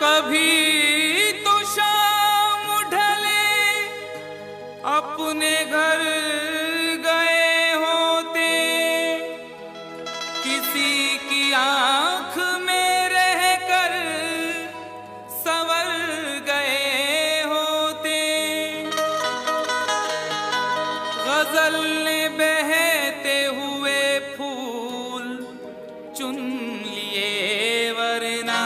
कभी तो शाम ढले अपने घर गए होते, किसी की आंख में रहकर संवर गए होते। गजल ने बहते हुए फूल चुन लिए, वरना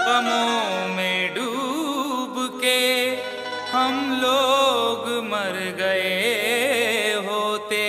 गमों में डूब के हम लोग मर गए होते।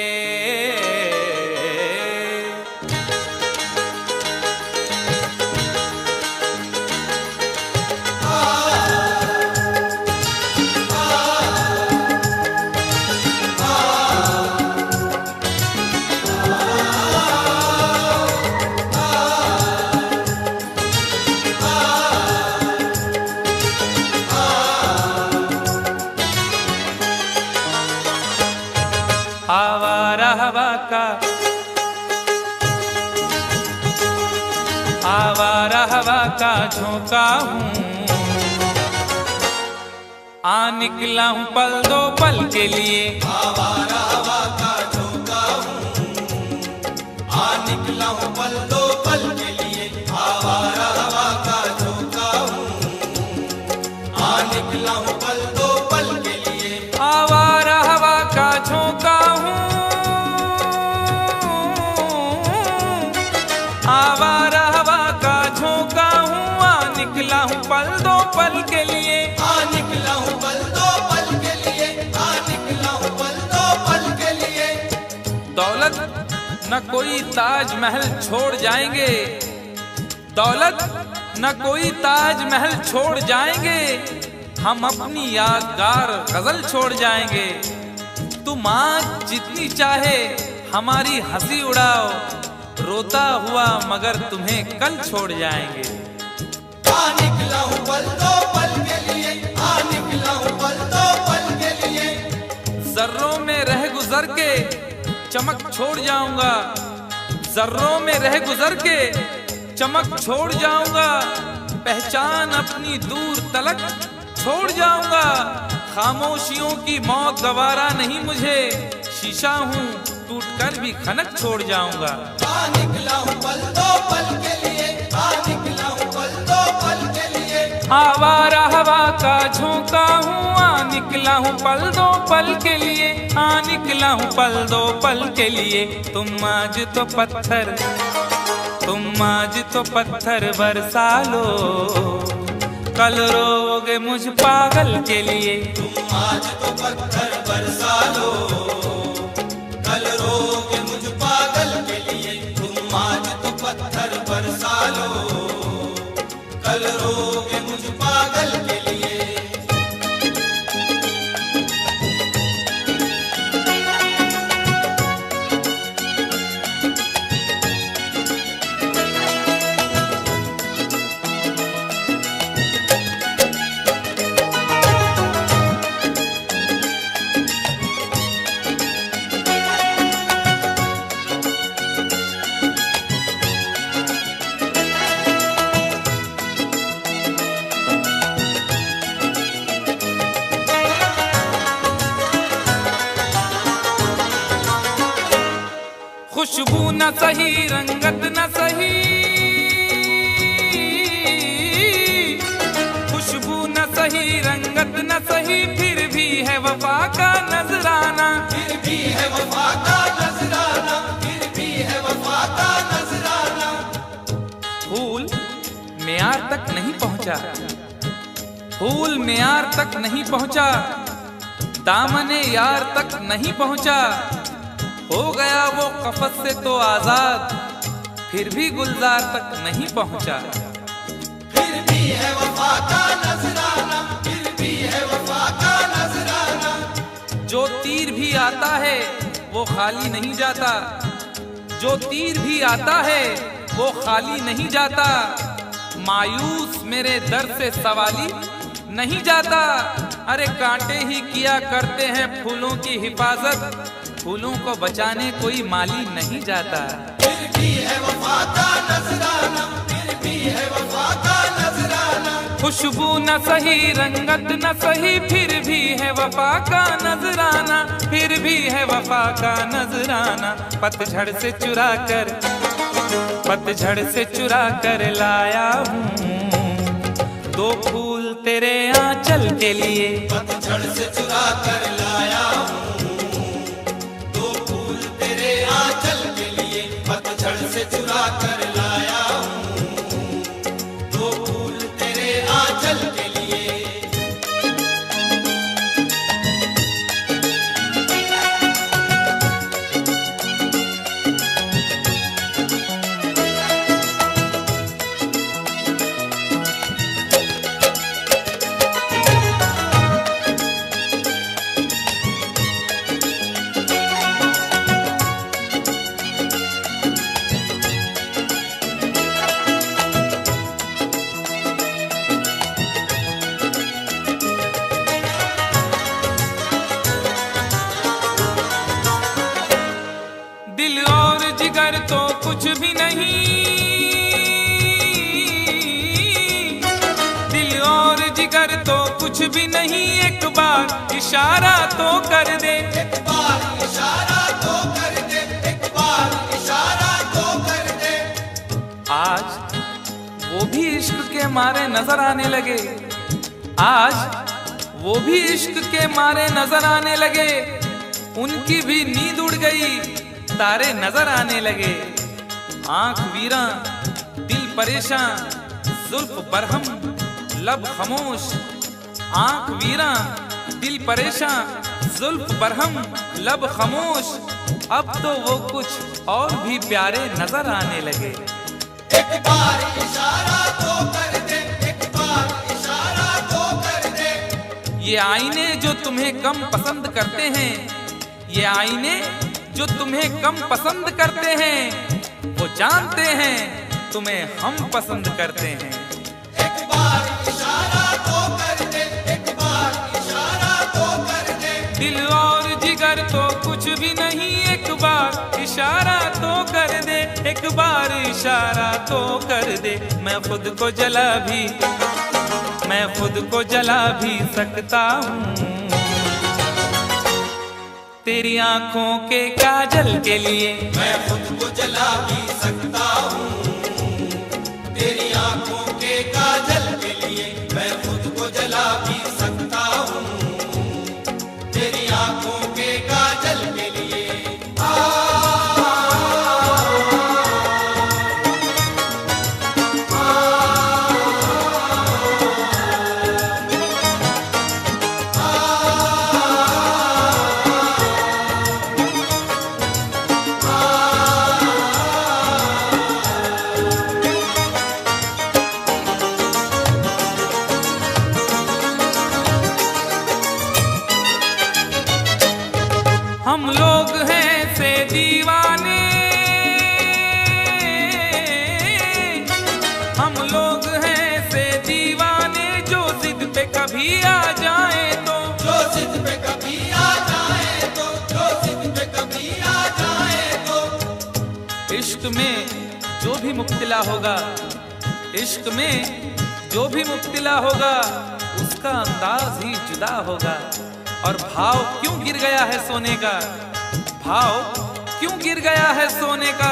आवारा हवा का झोंका हूँ, आ निकला हूँ पल दो पल के लिए। आवारा हवा का झोंका हूँ, आ निकला हूँ पल दो पल के लिए। आवारा हवा का झोंका हूँ, आ निकला हूँ पल दो पल के लिए। आवारा हवा का झोंका हूँ, आवारा हवा का झोंका हूँ, आ निकला हूँ पल दो पल के लिए। आ निकला हूँ पल दो पल के लिए, आ निकला हूँ पल दो पल के लिए। दौलत न कोई ताजमहल छोड़ जाएंगे, दौलत न कोई ताजमहल छोड़ जाएंगे, हम अपनी यादगार गजल छोड़ जाएंगे। तुम आज जितनी चाहे हमारी हंसी उड़ाओ, रोता हुआ मगर तुम्हें कल छोड़ जाएंगे। आ निकला हूँ पल दो पल के लिए, आ निकला हूँ पल दो पल के लिए। जर्रों में रह गुजर के चमक छोड़ जाऊंगा, जर्रों में रह गुजर के चमक छोड़ जाऊंगा, पहचान अपनी दूर तलक छोड़ जाऊंगा। खामोशियों की मौत गवारा नहीं मुझे, शीशा हूँ टूट कर भी खनक छोड़ जाऊंगा। आ निकला हूँ पल दो पल के लिए, आ निकला हूँ पल दो पल के लिए। आवारा हवा का झोंका हूँ, आ निकला हूँ पल दो पल के लिए, आ निकला हूँ पल दो पल के लिए। तुम आज तो पत्थर, तुम आज तो पत्थर बरसा लो, कल रोगे मुझ पागल के लिए। तुम आज तो पत्थर बरसा लो, कल रोगे मुझ पागल के लिए। तुम आज तो पत्थर बरसा लो, कल रोगे मुझ पागल के लिए। खुशबू न सही, रंगत न सही, खुशबू न सही, रंगत न सही, फिर भी है वफा का नजराना। फिर भी है वफा का नजराना, फिर भी है वफा का नजराना। फूल मेयार तक नहीं पहुंचा, फूल मेयार तक नहीं पहुंचा, दामने यार तक नहीं पहुंचा, हो गया वो कफस से तो आजाद, फिर भी गुलजार तक नहीं पहुंचा। फिर भी है वफा का नजराना, फिर भी है वफा का नजराना। जो तीर भी आता है वो खाली नहीं जाता, जो तीर भी आता है वो खाली नहीं जाता, मायूस मेरे दर से सवाली नहीं जाता। अरे कांटे ही किया करते हैं फूलों की हिफाजत, फूलों को बचाने कोई माली नहीं जाता। फिर भी है वफा का नजराना, फिर भी है वफा का नजराना। खुशबू न सही, रंगत न सही, फिर भी है वफा का नजराना, फिर भी है वफा का नजराना। पतझड़ से चुरा कर लाया हूँ दो फूल तेरे आंचल के लिए। पतझड़ से चुरा कर लाया हूँ दो फूल तेरे आंचल के लिए। पतझड़ से चुरा कर लाया हूँ दो फूल तेरे आंचल के लिए। दिल और जिगर तो कुछ भी नहीं, दिल और जिगर तो कुछ भी नहीं, एक बार इशारा तो कर दे। एक बार इशारा तो कर दे, एक बार इशारा तो कर दे। आज वो भी इश्क के मारे नजर आने लगे, आज वो भी इश्क के मारे नजर आने लगे। उनकी भी नींद उड़ गई, तारे नजर आने लगे। आंख वीरा दिल परेशान, जुल्फ बरहम लब खामोश। आंख वीरा दिल परेशान, जुल्फ बरहम लब खामोश। अब तो वो कुछ और भी प्यारे नजर आने लगे। एक बार इशारा तो कर दे, एक बार इशारा तो कर दे। ये आईने जो तुम्हें कम पसंद करते हैं, ये आईने जो तुम्हें कम पसंद करते हैं, वो जानते हैं तुम्हें हम पसंद करते हैं। एक बार इशारा तो कर दे, एक बार इशारा तो कर दे। दिल और जिगर तो कुछ भी नहीं, एक बार इशारा तो कर दे, एक बार इशारा तो कर दे। मैं खुद को जला भी सकता हूँ तेरी आंखों के काजल के लिए। मैं खुद को जला भी सकता हूँ तेरी आंखों के काजल के लिए। मैं खुद को जला भी सकता हूँ तेरी आंखों के काजल के लिए। हम लोग हैं से दीवाने, हम लोग हैं से दीवाने, जो जिद पे कभी आ जाए तो, जो जिद पे कभी आ जाए तो, जो जिद पे कभी आ जाए तो। इश्क में जो भी मुब्तला होगा, इश्क में जो भी मुब्तला होगा, उसका अंदाज ही जुदा होगा। और भाव क्यों गिर गया है सोने का, भाव क्यों गिर गया है सोने का,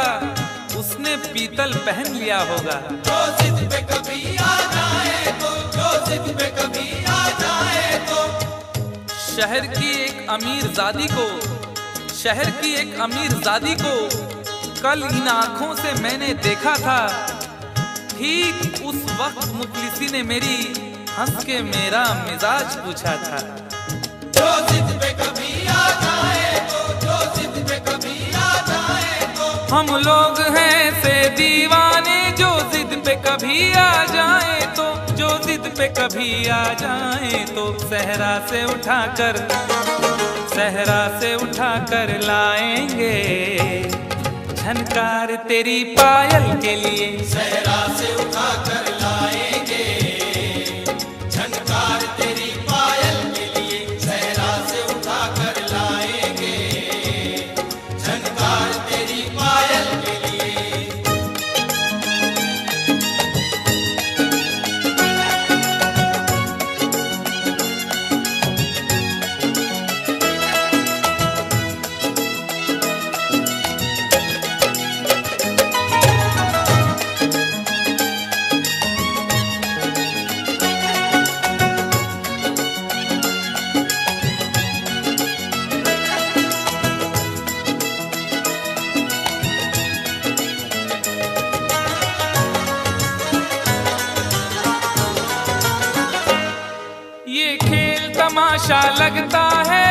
उसने पीतल पहन लिया होगा। जो जिद पे कभी आ जाए तो, जो जिद पे कभी आ जाए तो। शहर की एक अमीरजादी को, शहर की एक अमीरजादी को कल इन आंखों से मैंने देखा था। ठीक उस वक्त मुखलिसी ने मेरी हंस के मेरा मिजाज पूछा था। जो जिद पे कभी आ जाए तो, जो जिद पे कभी आ जाए तो। हम लोग हैं से दीवाने, जो जिद पे कभी आ जाए तो, जो जिद पे कभी आ जाए तो। सहरा से उठाकर लाएंगे झनकार तेरी पायल के लिए। सहरा से उठा कर लाएंगे झनकार तेरी पायल के लिए। सहरा से उठा कर लाएंगे झनकार तेरी पायल के लिए। तमाशा लगता है,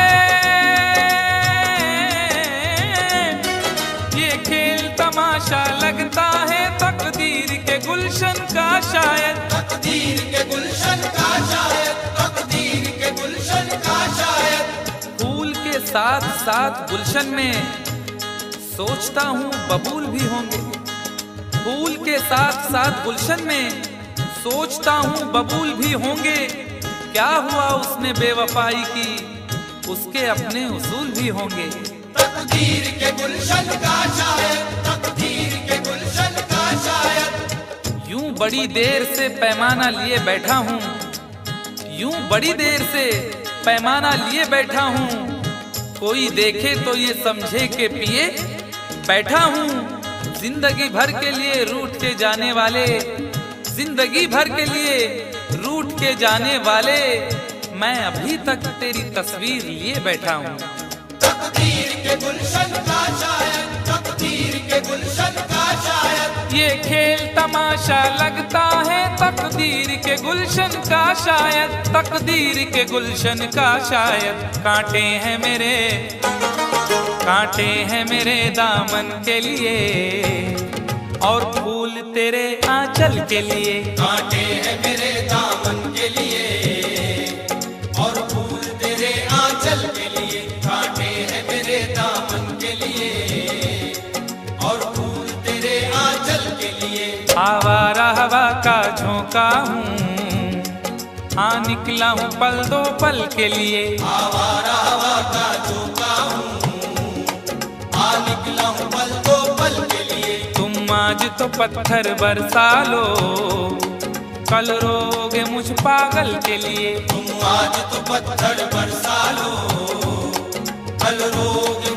ये खेल तमाशा लगता है, तकदीर के गुलशन का शायद, तकदीर के गुलशन का शायद, तकदीर के गुलशन का शायद। फूल के साथ साथ गुलशन में सोचता हूँ बबूल भी होंगे। फूल के साथ साथ गुलशन में सोचता हूँ बबूल भी होंगे। क्या हुआ उसने बेवफाई की, उसके अपने उसूल भी होंगे। तकदीर के गुलशन का शायद, तकदीर के गुलशन का शायद। यूं बड़ी देर से पैमाना लिए बैठा हूँ, यूं बड़ी देर से पैमाना लिए बैठा हूँ, कोई देखे तो ये समझे के पिए बैठा हूँ। जिंदगी भर के लिए रूठ के जाने वाले, जिंदगी भर के लिए रूठ के जाने वाले, मैं अभी तक तेरी तस्वीर लिए बैठा हूँ। तकदीर के गुलशन का शायद, तकदीर के गुलशन का शायद। ये खेल तमाशा लगता है, तकदीर के गुलशन का शायद, तकदीर के गुलशन का शायद। कांटे हैं मेरे, कांटे हैं मेरे दामन के लिए, और फूल तेरे आंचल के लिए। कांटे हैं मेरे दामन के लिए, और फूल तेरे आंचल के लिए। कांटे हैं मेरे दामन के लिए, और फूल तेरे आंचल के लिए। आवारा हवा का झोंका हूँ, हाँ निकला हूँ पल दो पल के लिए। आवारा हवा का झोंका हूँ, आ निकला हूँ पल दो पल के लिए। तुम आज तो पत्थर बरसा लो, कल रोगे मुझ पागल के लिए। तुम आज तो पत्थर बरसा लो, कल रोगे